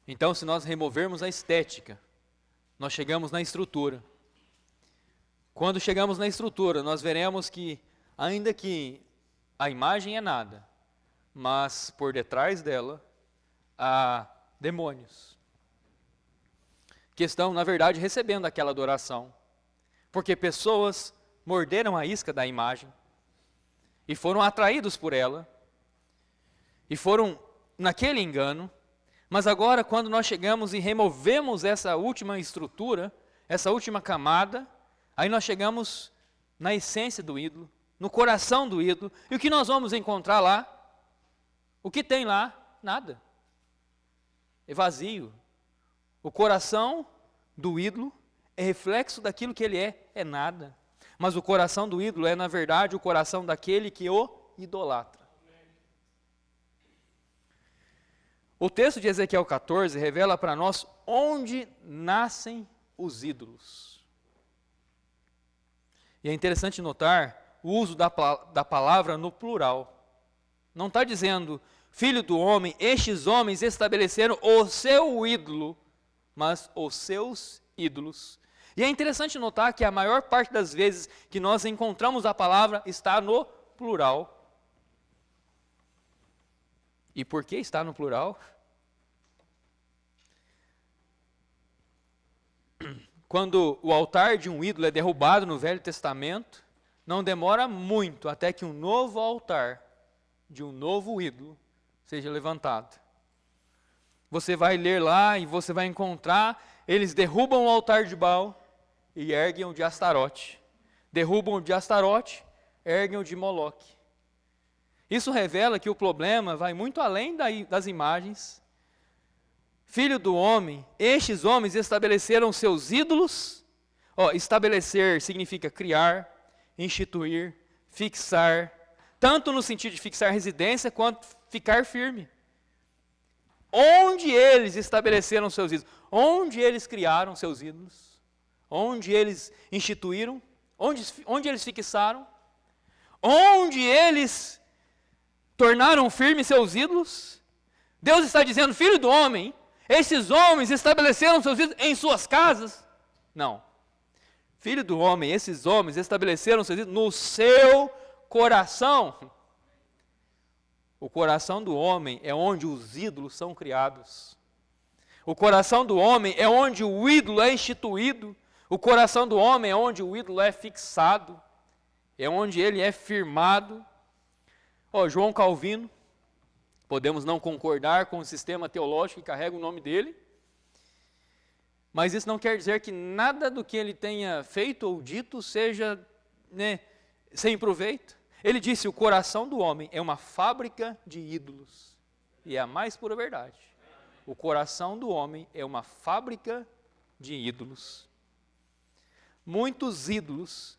Então, se nós removermos a estética, nós chegamos na estrutura. Quando chegamos na estrutura, nós veremos que, ainda que a imagem é nada, mas por detrás dela há demônios que estão, na verdade, recebendo aquela adoração. Porque pessoas morderam a isca da imagem e foram atraídos por ela e foram naquele engano. Mas agora, quando nós chegamos e removemos essa última estrutura, essa última camada, aí nós chegamos na essência do ídolo, no coração do ídolo. E o que nós vamos encontrar lá? O que tem lá? Nada. É vazio. O coração do ídolo é reflexo daquilo que ele é nada. Mas o coração do ídolo é, na verdade, o coração daquele que o idolatra. O texto de Ezequiel 14 revela para nós onde nascem os ídolos. E é interessante notar o uso da palavra no plural. Não está dizendo, filho do homem, estes homens estabeleceram o seu ídolo, mas os seus ídolos. E é interessante notar que a maior parte das vezes que nós encontramos a palavra está no plural. E por que está no plural? Quando o altar de um ídolo é derrubado no Velho Testamento, não demora muito até que um novo altar de um novo ídolo seja levantado. Você vai ler lá e você vai encontrar, eles derrubam o altar de Baal e erguem o de Astarote. Derrubam o de Astarote, erguem o de Moloque. Isso revela que o problema vai muito além das imagens. Filho do homem, estes homens estabeleceram seus ídolos. Estabelecer significa criar, instituir, fixar, tanto no sentido de fixar residência, quanto ficar firme. Onde eles estabeleceram seus ídolos? Onde eles criaram seus ídolos? Onde eles instituíram? Onde eles fixaram? Onde eles tornaram firmes seus ídolos? Deus está dizendo, filho do homem, esses homens estabeleceram seus ídolos em suas casas? Não. Filho do homem, esses homens estabeleceram seus ídolos no seu coração. O coração do homem é onde os ídolos são criados. O coração do homem é onde o ídolo é instituído. O coração do homem é onde o ídolo é fixado. É onde ele é firmado. João Calvino, podemos não concordar com o sistema teológico que carrega o nome dele, mas isso não quer dizer que nada do que ele tenha feito ou dito seja sem proveito. Ele disse, o coração do homem é uma fábrica de ídolos, e é a mais pura verdade. O coração do homem é uma fábrica de ídolos. Muitos ídolos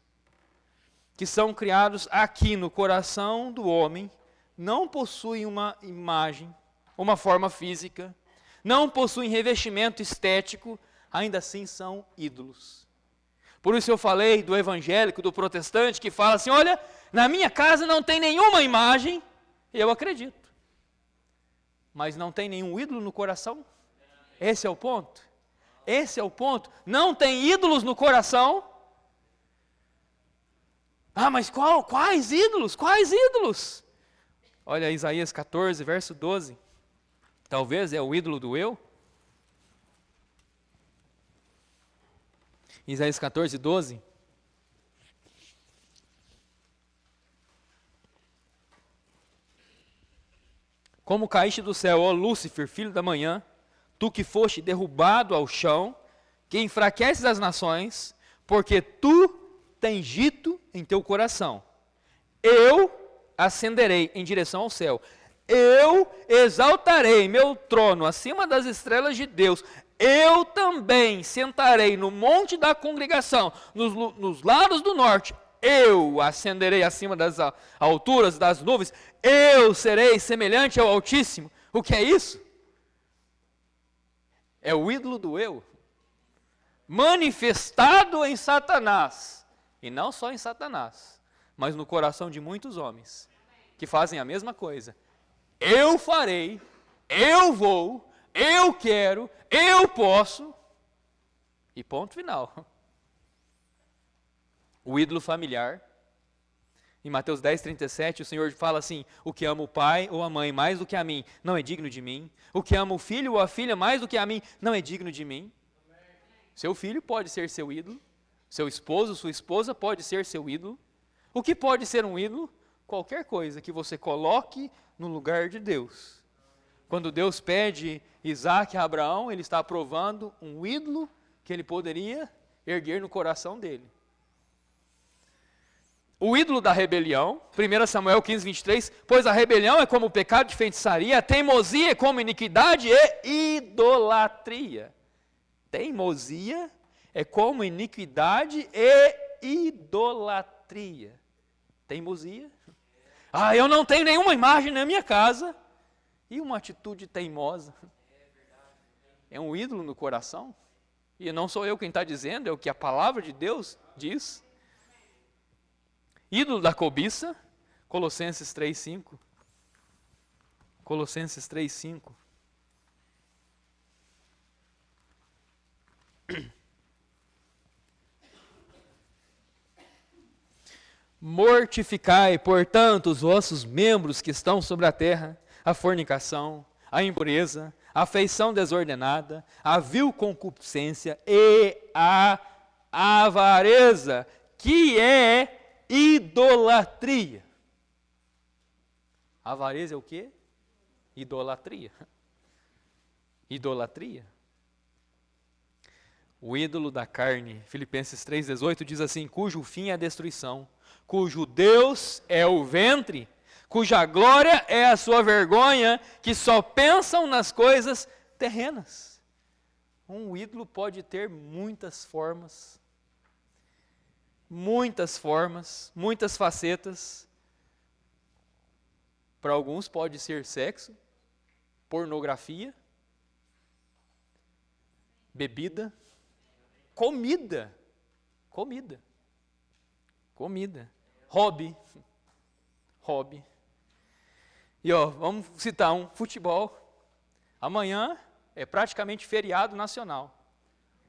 que são criados aqui no coração do homem, não possuem uma imagem, uma forma física, não possuem revestimento estético, ainda assim são ídolos. Por isso eu falei do evangélico, do protestante, que fala assim, olha, na minha casa não tem nenhuma imagem, Eu acredito. Mas não tem nenhum ídolo no coração? Esse é o ponto. Esse é o ponto. Não tem ídolos no coração? Ah, mas quais ídolos? Quais ídolos? Olha Isaías 14, verso 12. Talvez é o ídolo do eu. Isaías 14, 12. Como caíste do céu, ó Lúcifer, filho da manhã, tu que foste derrubado ao chão, que enfraqueces as nações, porque tu tens dito em teu coração, eu ascenderei em direção ao céu, eu exaltarei meu trono acima das estrelas de Deus, eu também sentarei no monte da congregação, nos lados do norte, eu ascenderei acima das alturas das nuvens, eu serei semelhante ao Altíssimo. O que é isso? É o ídolo do eu, manifestado em Satanás, e não só em Satanás, mas no coração de muitos homens, que fazem a mesma coisa. Eu farei, eu vou, eu quero, eu posso, e ponto final. O ídolo familiar. Em Mateus 10, 37, o Senhor fala assim: o que ama o pai ou a mãe mais do que a mim, não é digno de mim. O que ama o filho ou a filha mais do que a mim, não é digno de mim. Seu filho pode ser seu ídolo. Seu esposo, sua esposa pode ser seu ídolo. O que pode ser um ídolo? Qualquer coisa que você coloque no lugar de Deus. Quando Deus pede Isaac a Abraão, ele está aprovando um ídolo que ele poderia erguer no coração dele. O ídolo da rebelião, 1 Samuel 15, 23, pois a rebelião é como o pecado de feitiçaria, a teimosia é como iniquidade e idolatria. Teimosia é como iniquidade e idolatria. Teimosia. Ah, eu não tenho nenhuma imagem na minha casa. E uma atitude teimosa. É um ídolo no coração. E não sou eu quem está dizendo, é o que a palavra de Deus diz. Ídolo da cobiça, Colossenses 3:5. Colossenses 3:5. Mortificai, portanto, os vossos membros que estão sobre a terra, a fornicação, a impureza, a afeição desordenada, a vil concupiscência e a avareza, que é idolatria. Avareza é o quê? Idolatria. Idolatria. O ídolo da carne, Filipenses 3,18 diz assim: cujo fim é a destruição, cujo Deus é o ventre, cuja glória é a sua vergonha, que só pensam nas coisas terrenas. Um ídolo pode ter muitas formas, muitas facetas. Para alguns pode ser sexo, pornografia, bebida, comida, hobby. E vamos citar um: futebol. Amanhã é praticamente feriado nacional.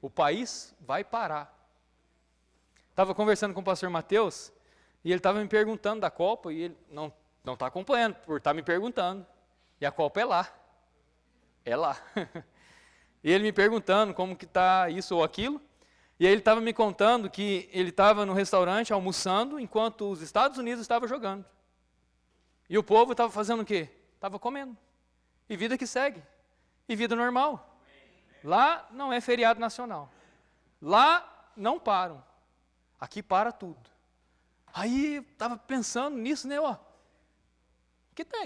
O país vai parar. Estava conversando com o pastor Mateus, e ele estava me perguntando da Copa, e ele não está acompanhando, por estar me perguntando. E a Copa é lá. É lá. E ele me perguntando como que está isso ou aquilo. E aí ele estava me contando que ele estava no restaurante almoçando, enquanto os Estados Unidos estavam jogando. E o povo estava fazendo o quê? Estava comendo. E vida que segue. E vida normal. Lá não é feriado nacional. Lá não param. Aqui para tudo. Aí estava pensando nisso, né?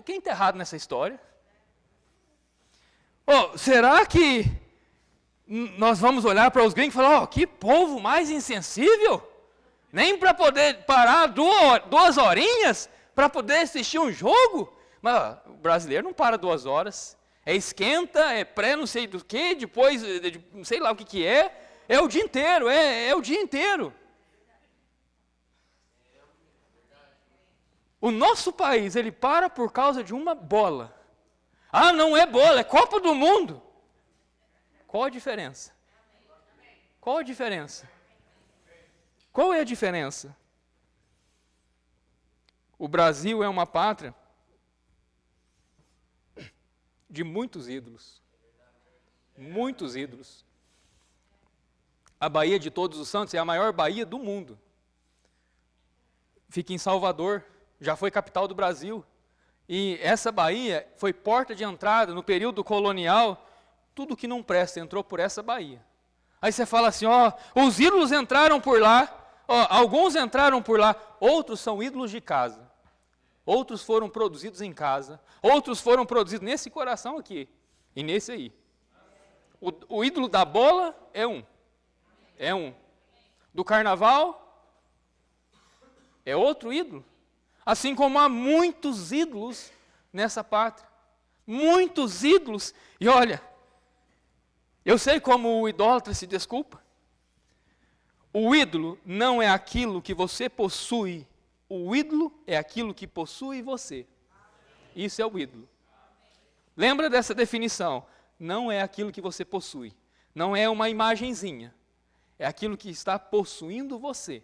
Quem está errado nessa história? Será que nós vamos olhar para os gringos e falar: que povo mais insensível? Nem para poder parar 2 horinhas para poder assistir um jogo? Mas o brasileiro não para 2 horas. É esquenta, é pré não sei do que, depois não sei lá o que é. É o dia inteiro, é o dia inteiro. O nosso país, ele para por causa de uma bola. Ah, não é bola, é Copa do Mundo. Qual a diferença? Qual a diferença? Qual é a diferença? O Brasil é uma pátria de muitos ídolos. Muitos ídolos. A Baía de Todos os Santos é a maior baía do mundo. Fica em Salvador, já foi capital do Brasil. E essa baía foi porta de entrada no período colonial. Tudo que não presta entrou por essa baía. Aí você fala assim, ó, os ídolos entraram por lá, ó, alguns entraram por lá, outros são ídolos de casa. Outros foram produzidos em casa, outros foram produzidos nesse coração aqui e nesse aí. O ídolo da bola é um. É um. Do carnaval é outro ídolo. Assim como há muitos ídolos nessa pátria. Muitos ídolos. E olha, eu sei como o idólatra se desculpa. O ídolo não é aquilo que você possui. O ídolo é aquilo que possui você. Isso é o ídolo. Lembra dessa definição? Não é aquilo que você possui. Não é uma imagenzinha. É aquilo que está possuindo você.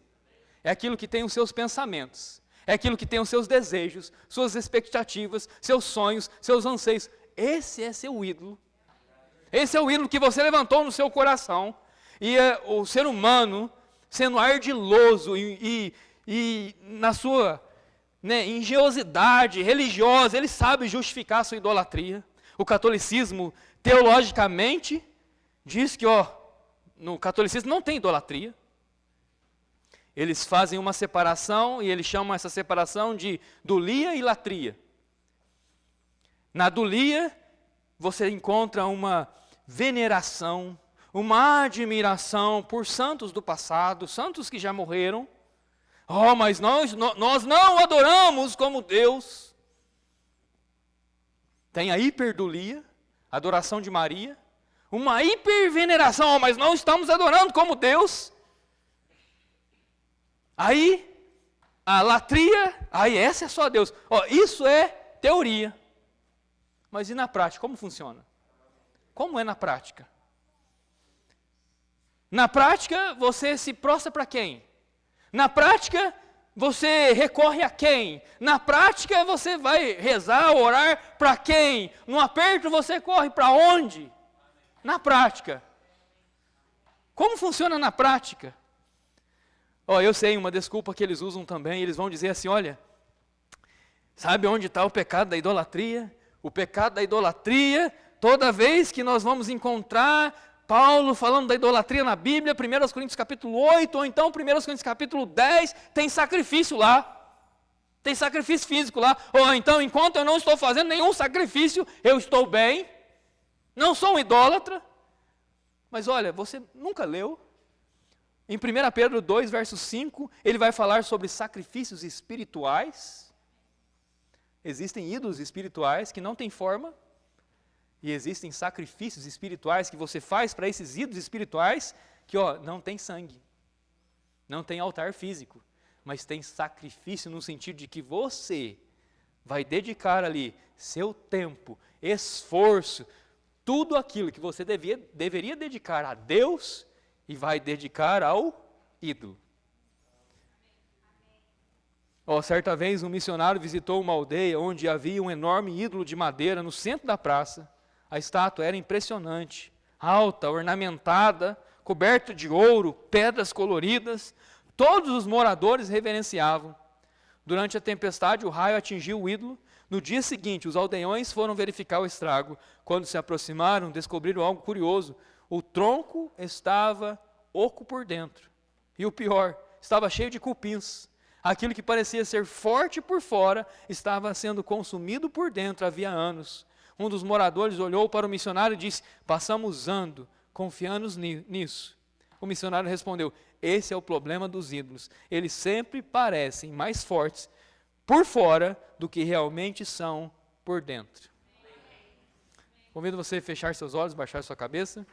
É aquilo que tem os seus pensamentos. É aquilo que tem os seus desejos, suas expectativas, seus sonhos, seus anseios. Esse é seu ídolo. Esse é o ídolo que você levantou no seu coração. E o ser humano, sendo ardiloso e na sua engenhosidade religiosa, ele sabe justificar a sua idolatria. O catolicismo, teologicamente, diz que no catolicismo não tem idolatria. Eles fazem uma separação e eles chamam essa separação de dulia e latria. Na dulia, você encontra uma veneração, uma admiração por santos do passado, santos que já morreram. Mas nós não adoramos como Deus. Tem a hiperdulia, adoração de Maria. Uma hiperveneração, mas não estamos adorando como Deus. Aí, a latria, essa é só Deus. Isso é teoria. Mas e na prática, como funciona? Como é na prática? Na prática, você se prostra para quem? Na prática, você recorre a quem? Na prática, você vai rezar, orar para quem? No aperto, você corre para onde? Na prática. Como funciona na prática? Eu sei, uma desculpa que eles usam também, eles vão dizer assim, olha, sabe onde está o pecado da idolatria? O pecado da idolatria, toda vez que nós vamos encontrar Paulo falando da idolatria na Bíblia, 1 Coríntios capítulo 8, ou então 1 Coríntios capítulo 10, tem sacrifício lá. Tem sacrifício físico lá. Ou então, enquanto eu não estou fazendo nenhum sacrifício, eu estou bem. Não sou um idólatra. Mas olha, você nunca leu? Em 1 Pedro 2, verso 5, ele vai falar sobre sacrifícios espirituais. Existem ídolos espirituais que não têm forma. E existem sacrifícios espirituais que você faz para esses ídolos espirituais que não tem sangue, não tem altar físico, mas tem sacrifício no sentido de que você vai dedicar ali seu tempo, esforço, tudo aquilo que você deveria dedicar a Deus e vai dedicar ao ídolo. Certa vez um missionário visitou uma aldeia onde havia um enorme ídolo de madeira no centro da praça. A estátua era impressionante, alta, ornamentada, coberta de ouro, pedras coloridas. Todos os moradores reverenciavam. Durante a tempestade, o raio atingiu o ídolo. No dia seguinte, os aldeões foram verificar o estrago. Quando se aproximaram, descobriram algo curioso. O tronco estava oco por dentro. E o pior, estava cheio de cupins. Aquilo que parecia ser forte por fora, estava sendo consumido por dentro havia anos. Um dos moradores olhou para o missionário e disse, passamos anos confiando nisso. O missionário respondeu, esse é o problema dos ídolos. Eles sempre parecem mais fortes por fora do que realmente são por dentro. Convido você a fechar seus olhos, baixar sua cabeça.